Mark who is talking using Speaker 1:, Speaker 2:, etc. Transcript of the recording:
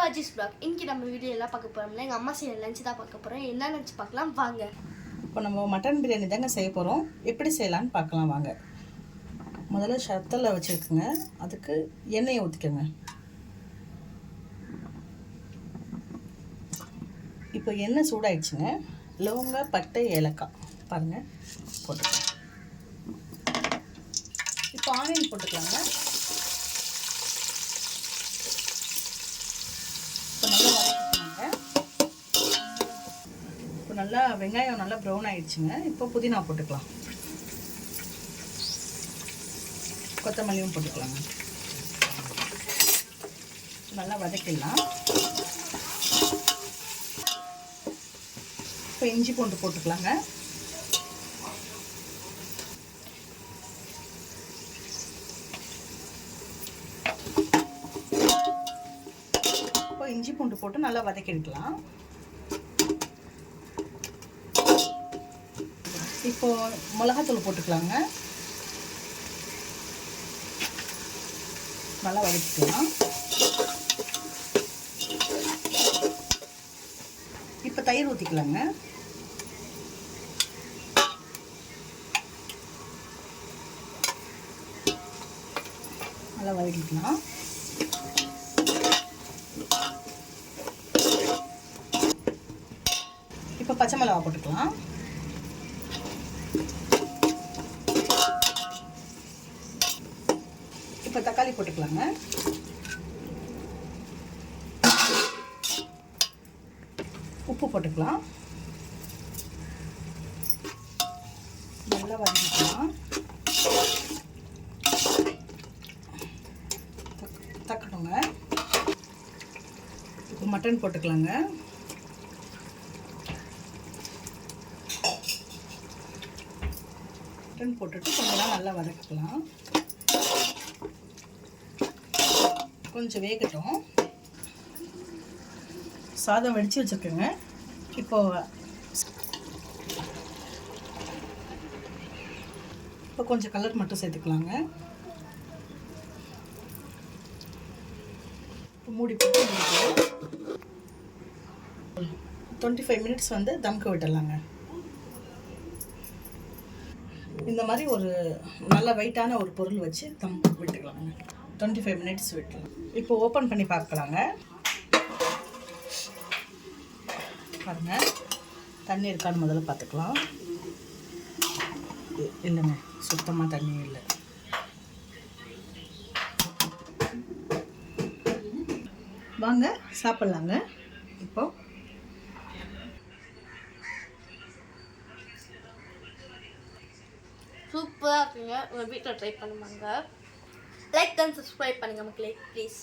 Speaker 1: Aziz black. இன்னைக்கு நம்ம video எல்லாம் பார்க்க போகிறோம்னா எங்கள் அம்மா செய்கிற லஞ்சு தான் பார்க்க போகிறோம். என்ன லஞ்சு பார்க்கலாம் வாங்க.
Speaker 2: இப்போ நம்ம மட்டன் பிரியாணி தாங்க செய்ய போகிறோம். எப்படி செய்யலான்னு பார்க்கலாம் வாங்க. முதல்ல சத்தலை வச்சுருக்குங்க, அதுக்கு எண்ணெயை ஊற்றிக்கோங்க. இப்போ எண்ணெய் சூடாயிடுச்சுங்க. லவங்க, பட்டை, ஏலக்காய் பாருங்கள் போட்டுக்கலாம். இப்போ ஆனியன் போட்டுக்கலாங்க. இப்போ நல்லா வதக்கிக்கலாங்க. இப்போ நல்லா வெங்காயம் நல்லா ப்ரௌன் ஆயிடுச்சுங்க. இப்போ புதினா போட்டுக்கலாம், கொத்தமல்லியும் போட்டுக்கலாங்க. நல்லா வதக்கிடலாம். இப்போ இஞ்சி பூண்டு போட்டுக்கலாங்க. இப்போ இஞ்சி பூண்டு போட்டு நல்லா வதக்கிடலாம். இப்போ மிளகாத்தூள் போட்டுக்கலாங்க. நல்லா வதக்கிக்கலாம். இப்போ தயிர் ஊற்றிக்கலாங்க. நல்லா வதக்கிக்கலாம். இப்போ பச்சை மிளகா போட்டுக்கலாம். இப்போ தக்காளி போட்டுக்கலாங்க. உப்பு போட்டுக்கலாம். நல்லா வதக்கிக்கலாம். தக்கணுங்க. இப்போ மட்டன் போட்டுக்கலாங்க. மட்டன் போட்டுட்டு கொஞ்ச நேரம் நல்லா வதக்கிக்கலாம். கொஞ்சம் வேகட்டும். சாதம் வடித்து வச்சுருக்கேங்க. இப்போ கொஞ்சம் கலர் மட்டும் சேர்த்துக்கலாங்க. மூடி போட்டு 25 மினிட்ஸ் வந்து தம்க்கு விட்டுடலாங்க. இந்த மாதிரி ஒரு நல்ல வெயிட்டான ஒரு பொருள் வச்சு தம் விட்டுக்கலாங்க. 25 மினிட்ஸ் விட்டுலாம். இப்போ ஓப்பன் பண்ணி பார்க்கலாங்க. பாருங்கள், தண்ணி இருக்கான்னு முதல்ல பார்த்துக்கலாம். இல்லைங்க, சுத்தமாக தண்ணி இல்லை. வாங்க சாப்பிட்லாங்க. இப்போ
Speaker 1: சூப்பராக இருக்குங்க. உங்கள் வீட்டில் ட்ரை பண்ணுவாங்க. லைக் அண்ட் சப்ஸ்கிரைப் பண்ணுங்கள் மக்களே ப்ளீஸ்.